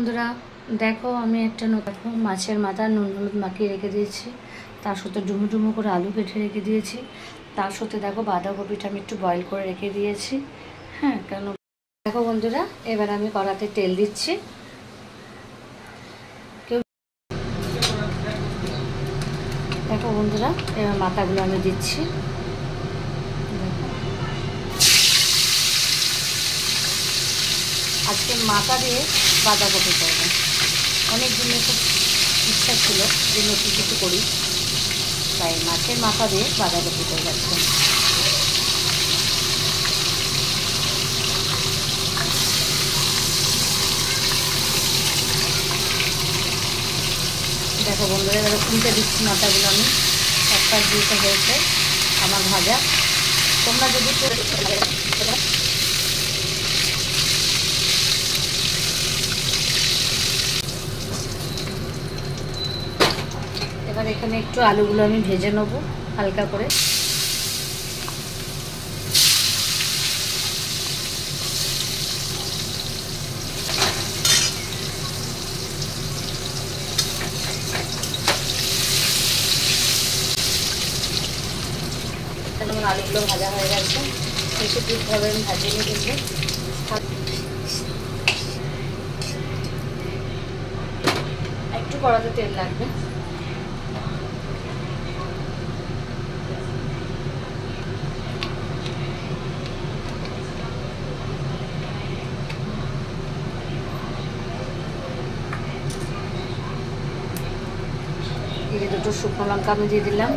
বন্ধুরা দেখো আমি একটা দেখো মাছের মাথা নুন হলুদ মাখিয়ে রেখে দিয়েছি, তার সাথে ডুমো ডুমো করে আলু কেটে রেখে দিয়েছি, তার সাথে দেখো বাঁধাকপিটা আমি একটু বয়েল করে রেখে দিয়েছি। হ্যাঁ কেন দেখো বন্ধুরা, এবার আমি কড়াতে তেল দিচ্ছি। দেখো বন্ধুরা, এবার মাথাগুলো আমি দিচ্ছি। আজকে মাথা দিয়ে বাঁধাকপি করবো। অনেক দিনে খুব ইচ্ছা ছিল যে নতুন কিছু করি, তাই মাছের মাথা দিয়ে বাঁধাকপি করে যাচ্ছে। দেখো বন্ধুরা, এবারে খুলতে দিচ্ছি মাথাগুলো আমি। একটা দিতে হয়েছে আমার ভাজা। তোমরা যদি এবার এখানে একটু আলুগুলো আমি ভেজে নেবো হালকা করে। যেমন আলুগুলো ভাজা হয়ে গেছে, বেশি ঠিকভাবে আমি ভাজিয়ে নিয়ে কিন্তু একটু কড়াতে তেল লাগবে। এই দুটো শুকনো লঙ্কা আমি দিয়ে দিলাম,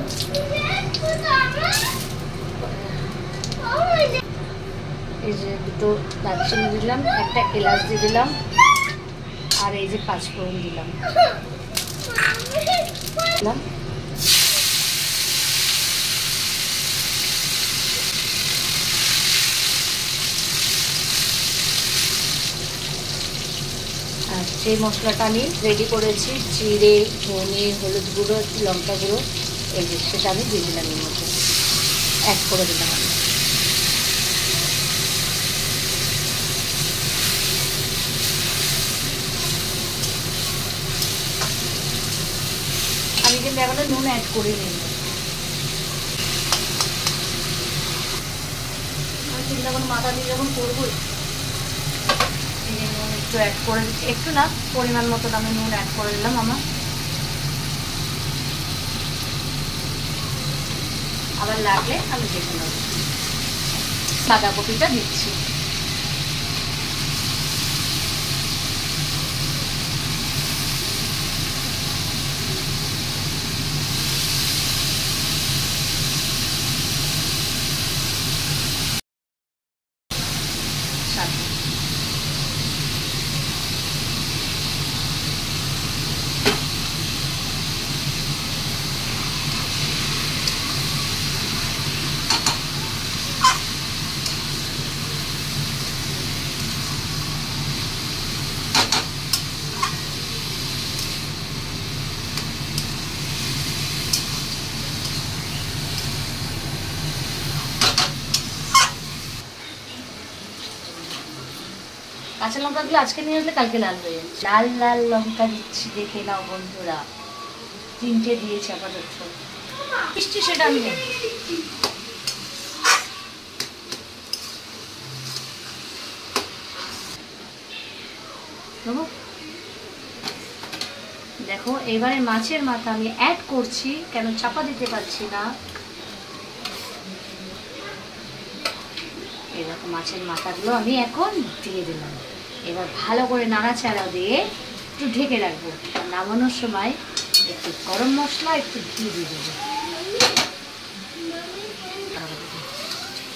এই যে দুটো দারচিনি দিলাম, একটা এলাচ দিয়ে দিলাম, আর এই যে পাঁচফোড়ন দিলাম। আর যে মশলাটা আমি রেডি করেছি, জিরে, ধনে, হলুদ গুঁড়ো, লঙ্কা গুঁড়ো, এই যে সেটা আমি দিয়ে দিলাম, এর মধ্যে অ্যাড করে দিলাম। আমি কিন্তু এখনো নুন অ্যাড করিনি। আমি চিন্তা করে মাথা দিয়ে যখন করবো নুন একটু অ্যাড করে দিচ্ছি, একটু না পরিমাণ মতন আমি নুন অ্যাড করে দিলাম আমার। আবার লাগলে আমি দেখে নেব। বাঁধাকপিটা দিচ্ছি। কাঁচা লঙ্কাগুলো আজকে নিয়ে আসলে কালকে লাল হয়ে যাচ্ছে। লাল লাল লঙ্কা দিচ্ছি, দেখে নাও বন্ধুরা। 3টে দিয়েছি আপাতত, মিষ্টি সেটা আমি নেব। দেখো এবারে মাছের মাথা আমি অ্যাড করছি, কেন চাপা দিতে পারছি না। এই দেখো মাছের মাথাগুলো আমি এখন দিয়ে দিলাম। এবার ভালো করে নাড়াচাড়া দিয়ে একটু ঢেকে রাখবো। নামানোর সময় একটু গরম মশলা, একটু ঘি দিয়ে দেবো।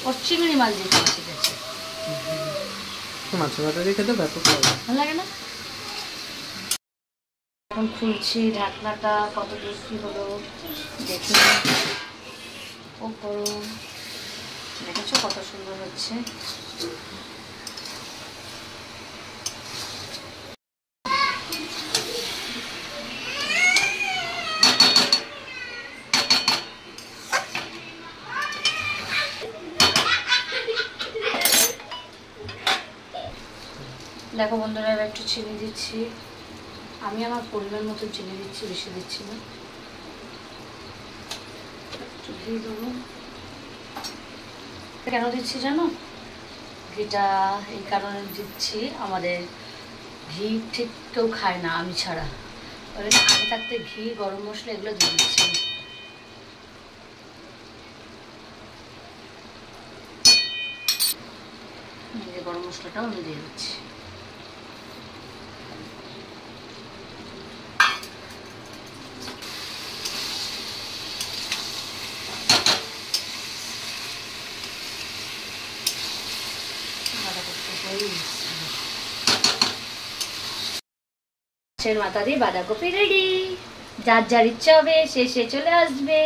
ওর চিংড়ি মাছ দিতে ঠিক আছে, মাছের মাথা দিয়ে খেতে ব্যাপক ভালো লাগে না? এখন খুলছি ঢাকনাটা, কত দূর কি হলো দেখি। ও করো, দেখেছো কত সুন্দর হচ্ছে। দেখো বন্ধুরা, এবার একটু চিনি দিচ্ছি। আমি আমার পরিমাণ মতো চিনি দিচ্ছি, বেশি দিচ্ছি না। একটু ঘি দেবো। কেন দিচ্ছি জানো? ঘিটা এই কারণে দিচ্ছি, আমাদের ঘি ঠিক কেউ খায় না আমি ছাড়া। ওই জন্য আগে থাকতে ঘি, গরম মশলা এগুলো দিয়ে দিচ্ছি। গরম মশলাটাও আমি দিয়ে দিচ্ছি। মাছের মাথা দিয়ে বাঁধাকপি রেডি। যার যার ইচ্ছা হবে সে চলে আসবে।